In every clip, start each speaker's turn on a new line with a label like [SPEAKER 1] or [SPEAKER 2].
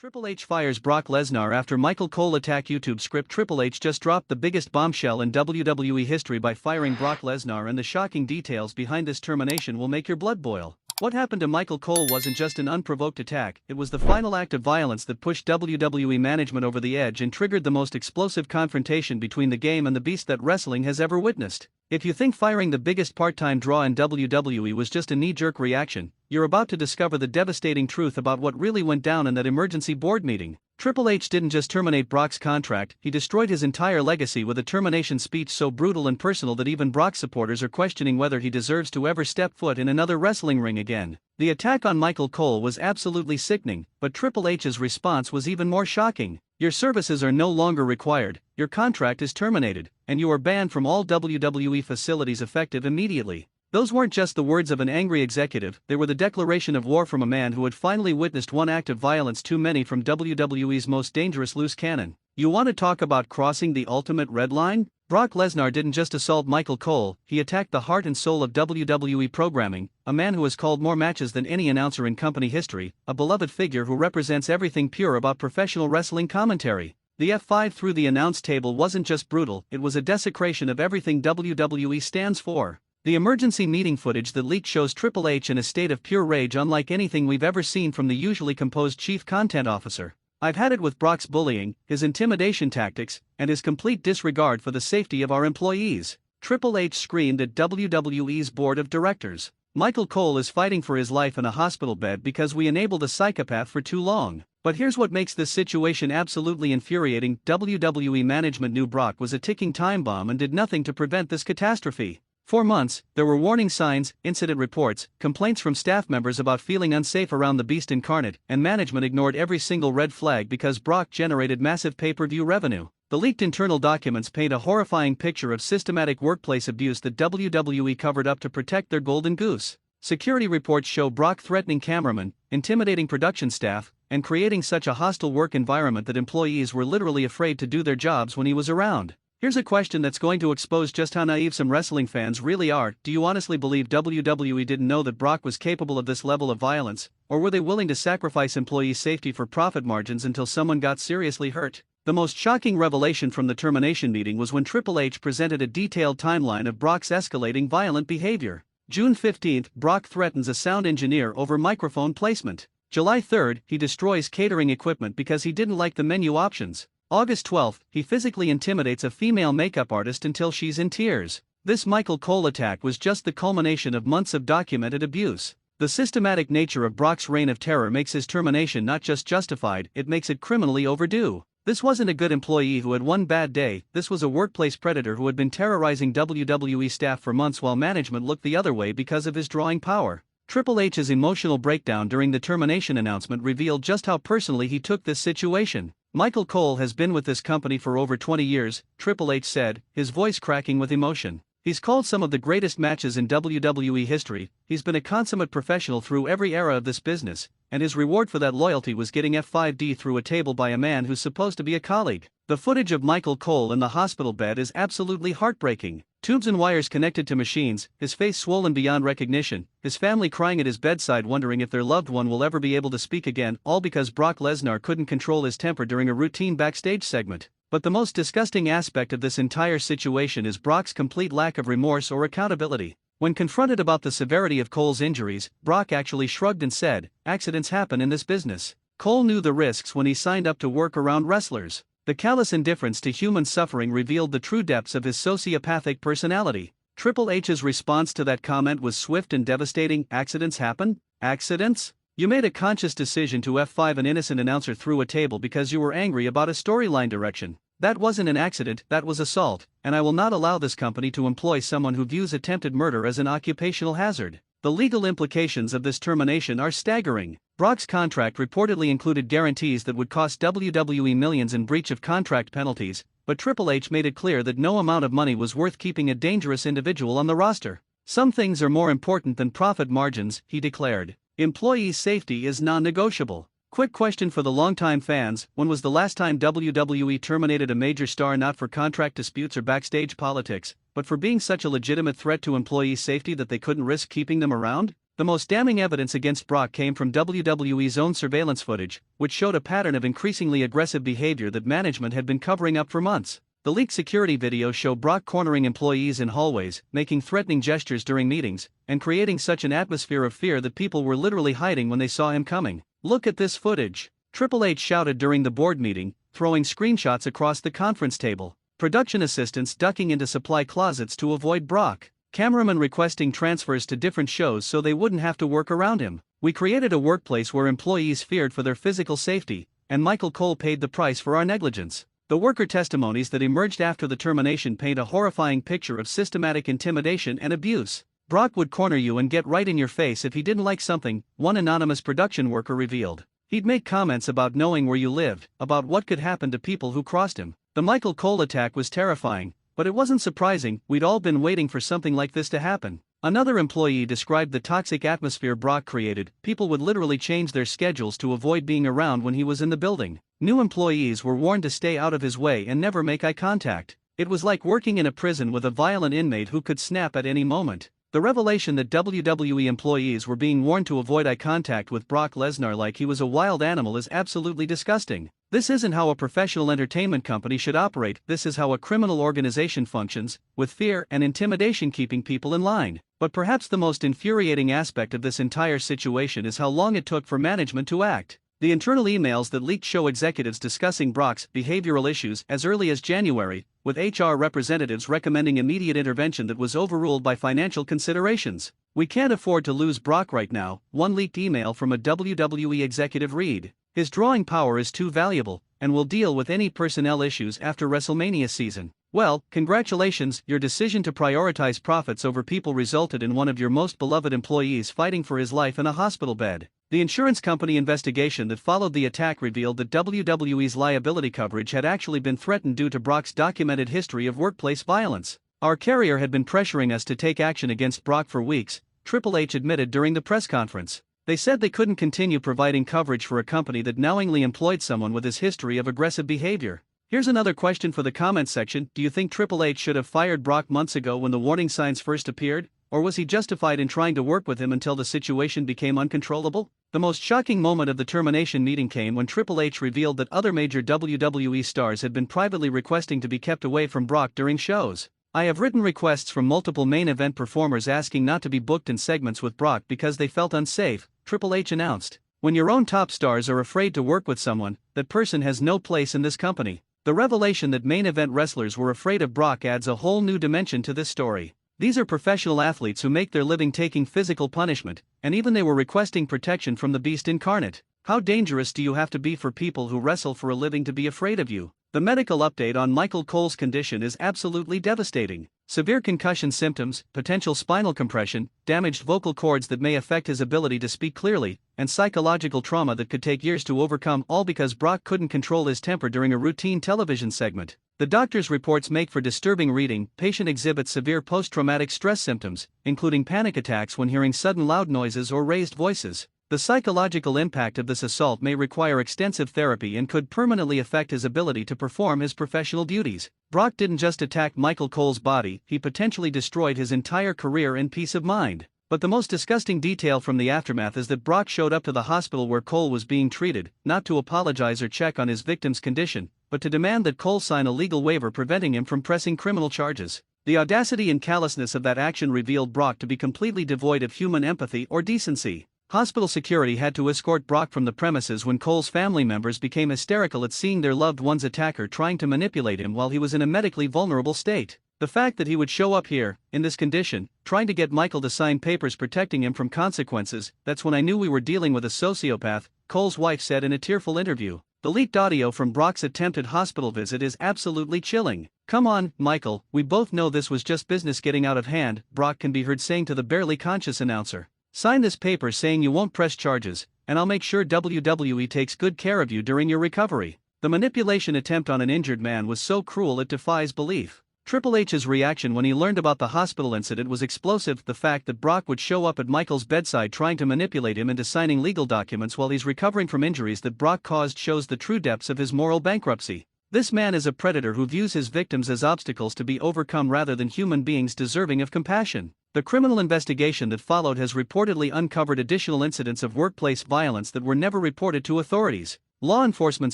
[SPEAKER 1] Triple H fires Brock Lesnar after Michael Cole attack. YouTube script. Triple H just dropped the biggest bombshell in WWE history by firing Brock Lesnar, and the shocking details behind this termination will make your blood boil. What happened to Michael Cole wasn't just an unprovoked attack, it was the final act of violence that pushed WWE management over the edge and triggered the most explosive confrontation between the game and the beast that wrestling has ever witnessed. If you think firing the biggest part-time draw in WWE was just a knee-jerk reaction, you're about to discover the devastating truth about what really went down in that emergency board meeting. Triple H didn't just terminate Brock's contract, he destroyed his entire legacy with a termination speech so brutal and personal that even Brock supporters are questioning whether he deserves to ever step foot in another wrestling ring again. The attack on Michael Cole was absolutely sickening, but Triple H's response was even more shocking. Your services are no longer required, your contract is terminated, and you are banned from all WWE facilities effective immediately. Those weren't just the words of an angry executive, they were the declaration of war from a man who had finally witnessed one act of violence too many from WWE's most dangerous loose cannon. You want to talk about crossing the ultimate red line? Brock Lesnar didn't just assault Michael Cole, he attacked the heart and soul of WWE programming, a man who has called more matches than any announcer in company history, a beloved figure who represents everything pure about professional wrestling commentary. The F5 through the announce table wasn't just brutal, it was a desecration of everything WWE stands for. The emergency meeting footage that leaked shows Triple H in a state of pure rage unlike anything we've ever seen from the usually composed chief content officer. I've had it with Brock's bullying, his intimidation tactics, and his complete disregard for the safety of our employees. Triple H screamed at WWE's board of directors. Michael Cole is fighting for his life in a hospital bed because we enabled a psychopath for too long. But here's what makes this situation absolutely infuriating: WWE management knew Brock was a ticking time bomb and did nothing to prevent this catastrophe. For months, there were warning signs, incident reports, complaints from staff members about feeling unsafe around the Beast Incarnate, and management ignored every single red flag because Brock generated massive pay-per-view revenue. The leaked internal documents paint a horrifying picture of systematic workplace abuse that WWE covered up to protect their golden goose. Security reports show Brock threatening cameramen, intimidating production staff, and creating such a hostile work environment that employees were literally afraid to do their jobs when he was around. Here's a question that's going to expose just how naive some wrestling fans really are. Do you honestly believe WWE didn't know that Brock was capable of this level of violence, or were they willing to sacrifice employee safety for profit margins until someone got seriously hurt? The most shocking revelation from the termination meeting was when Triple H presented a detailed timeline of Brock's escalating violent behavior. June 15, Brock threatens a sound engineer over microphone placement. July 3, he destroys catering equipment because he didn't like the menu options. August 12, he physically intimidates a female makeup artist until she's in tears. This Michael Cole attack was just the culmination of months of documented abuse. The systematic nature of Brock's reign of terror makes his termination not just justified, it makes it criminally overdue. This wasn't a good employee who had one bad day, this was a workplace predator who had been terrorizing WWE staff for months while management looked the other way because of his drawing power. Triple H's emotional breakdown during the termination announcement revealed just how personally he took this situation. Michael Cole has been with this company for over 20 years, Triple H said, his voice cracking with emotion. He's called some of the greatest matches in WWE history, he's been a consummate professional through every era of this business, and his reward for that loyalty was getting F5D through a table by a man who's supposed to be a colleague. The footage of Michael Cole in the hospital bed is absolutely heartbreaking. Tubes and wires connected to machines, his face swollen beyond recognition, his family crying at his bedside wondering if their loved one will ever be able to speak again, all because Brock Lesnar couldn't control his temper during a routine backstage segment. But the most disgusting aspect of this entire situation is Brock's complete lack of remorse or accountability. When confronted about the severity of Cole's injuries, Brock actually shrugged and said, "Accidents happen in this business." Cole knew the risks when he signed up to work around wrestlers. The callous indifference to human suffering revealed the true depths of his sociopathic personality. Triple H's response to that comment was swift and devastating. Accidents happen? Accidents? You made a conscious decision to F5 an innocent announcer through a table because you were angry about a storyline direction. That wasn't an accident, that was assault, and I will not allow this company to employ someone who views attempted murder as an occupational hazard. The legal implications of this termination are staggering. Brock's contract reportedly included guarantees that would cost WWE millions in breach of contract penalties, but Triple H made it clear that no amount of money was worth keeping a dangerous individual on the roster. "Some things are more important than profit margins," he declared. "Employee safety is non-negotiable." Quick question for the longtime fans: when was the last time WWE terminated a major star not for contract disputes or backstage politics, but for being such a legitimate threat to employee safety that they couldn't risk keeping them around? The most damning evidence against Brock came from WWE's own surveillance footage, which showed a pattern of increasingly aggressive behavior that management had been covering up for months. The leaked security videos show Brock cornering employees in hallways, making threatening gestures during meetings, and creating such an atmosphere of fear that people were literally hiding when they saw him coming. "Look at this footage," Triple H shouted during the board meeting, throwing screenshots across the conference table. Production assistants ducking into supply closets to avoid Brock. Cameramen requesting transfers to different shows so they wouldn't have to work around him. "We created a workplace where employees feared for their physical safety, and Michael Cole paid the price for our negligence." The worker testimonies that emerged after the termination paint a horrifying picture of systematic intimidation and abuse. "Brock would corner you and get right in your face if he didn't like something," one anonymous production worker revealed. "He'd make comments about knowing where you lived, about what could happen to people who crossed him." The Michael Cole attack was terrifying, but it wasn't surprising. We'd all been waiting for something like this to happen. Another employee described the toxic atmosphere Brock created. People would literally change their schedules to avoid being around when he was in the building. New employees were warned to stay out of his way and never make eye contact. It was like working in a prison with a violent inmate who could snap at any moment. The revelation that WWE employees were being warned to avoid eye contact with Brock Lesnar like he was a wild animal is absolutely disgusting. This isn't how a professional entertainment company should operate. This is how a criminal organization functions, with fear and intimidation keeping people in line. But perhaps the most infuriating aspect of this entire situation is how long it took for management to act. The internal emails that leaked show executives discussing Brock's behavioral issues as early as January, with HR representatives recommending immediate intervention that was overruled by financial considerations. "We can't afford to lose Brock right now," one leaked email from a WWE executive read. "His drawing power is too valuable, and we'll deal with any personnel issues after WrestleMania season." Well, congratulations, your decision to prioritize profits over people resulted in one of your most beloved employees fighting for his life in a hospital bed. The insurance company investigation that followed the attack revealed that WWE's liability coverage had actually been threatened due to Brock's documented history of workplace violence. "Our carrier had been pressuring us to take action against Brock for weeks," Triple H admitted during the press conference. They said they couldn't continue providing coverage for a company that knowingly employed someone with his history of aggressive behavior. Here's another question for the comments section. Do you think Triple H should have fired Brock months ago when the warning signs first appeared, or was he justified in trying to work with him until the situation became uncontrollable? The most shocking moment of the termination meeting came when Triple H revealed that other major WWE stars had been privately requesting to be kept away from Brock during shows. "I have written requests from multiple main event performers asking not to be booked in segments with Brock because they felt unsafe," Triple H announced. When your own top stars are afraid to work with someone, that person has no place in this company. The revelation that main event wrestlers were afraid of Brock adds a whole new dimension to this story. These are professional athletes who make their living taking physical punishment, and even they were requesting protection from the Beast Incarnate. How dangerous do you have to be for people who wrestle for a living to be afraid of you? The medical update on Michael Cole's condition is absolutely devastating. Severe concussion symptoms, potential spinal compression, damaged vocal cords that may affect his ability to speak clearly, and psychological trauma that could take years to overcome, all because Brock couldn't control his temper during a routine television segment. The doctor's reports make for disturbing reading. Patient exhibits severe post-traumatic stress symptoms, including panic attacks when hearing sudden loud noises or raised voices. The psychological impact of this assault may require extensive therapy and could permanently affect his ability to perform his professional duties. Brock didn't just attack Michael Cole's body, he potentially destroyed his entire career and peace of mind. But the most disgusting detail from the aftermath is that Brock showed up to the hospital where Cole was being treated, not to apologize or check on his victim's condition, but to demand that Cole sign a legal waiver preventing him from pressing criminal charges. The audacity and callousness of that action revealed Brock to be completely devoid of human empathy or decency. Hospital security had to escort Brock from the premises when Cole's family members became hysterical at seeing their loved one's attacker trying to manipulate him while he was in a medically vulnerable state. The fact that he would show up here, in this condition, trying to get Michael to sign papers protecting him from consequences, "That's when I knew we were dealing with a sociopath," Cole's wife said in a tearful interview. The leaked audio from Brock's attempted hospital visit is absolutely chilling. "Come on, Michael, we both know this was just business getting out of hand," Brock can be heard saying to the barely conscious announcer. "Sign this paper saying you won't press charges, and I'll make sure WWE takes good care of you during your recovery." The manipulation attempt on an injured man was so cruel it defies belief. Triple H's reaction when he learned about the hospital incident was explosive. The fact that Brock would show up at Michael's bedside trying to manipulate him into signing legal documents while he's recovering from injuries that Brock caused shows the true depths of his moral bankruptcy. This man is a predator who views his victims as obstacles to be overcome rather than human beings deserving of compassion. The criminal investigation that followed has reportedly uncovered additional incidents of workplace violence that were never reported to authorities. Law enforcement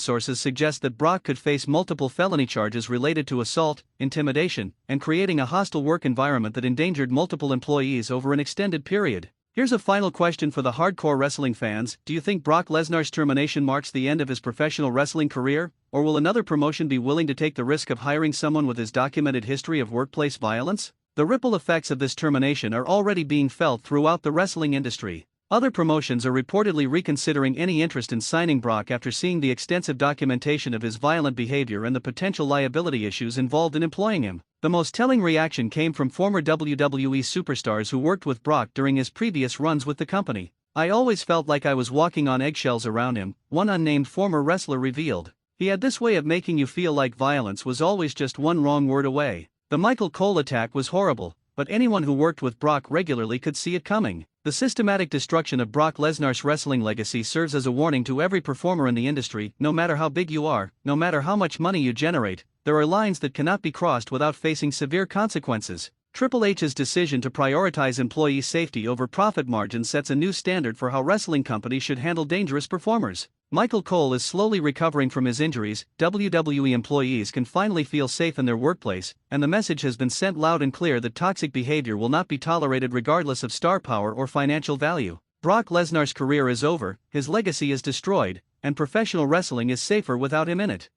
[SPEAKER 1] sources suggest that Brock could face multiple felony charges related to assault, intimidation, and creating a hostile work environment that endangered multiple employees over an extended period. Here's a final question for the hardcore wrestling fans. Do you think Brock Lesnar's termination marks the end of his professional wrestling career, or will another promotion be willing to take the risk of hiring someone with his documented history of workplace violence? The ripple effects of this termination are already being felt throughout the wrestling industry. Other promotions are reportedly reconsidering any interest in signing Brock after seeing the extensive documentation of his violent behavior and the potential liability issues involved in employing him. The most telling reaction came from former WWE superstars who worked with Brock during his previous runs with the company. "I always felt like I was walking on eggshells around him," one unnamed former wrestler revealed. "He had this way of making you feel like violence was always just one wrong word away. The Michael Cole attack was horrible, but anyone who worked with Brock regularly could see it coming." The systematic destruction of Brock Lesnar's wrestling legacy serves as a warning to every performer in the industry. No matter how big you are, no matter how much money you generate, there are lines that cannot be crossed without facing severe consequences. Triple H's decision to prioritize employee safety over profit margins sets a new standard for how wrestling companies should handle dangerous performers. Michael Cole is slowly recovering from his injuries. WWE employees can finally feel safe in their workplace, and the message has been sent loud and clear that toxic behavior will not be tolerated regardless of star power or financial value. Brock Lesnar's career is over, his legacy is destroyed, and professional wrestling is safer without him in it.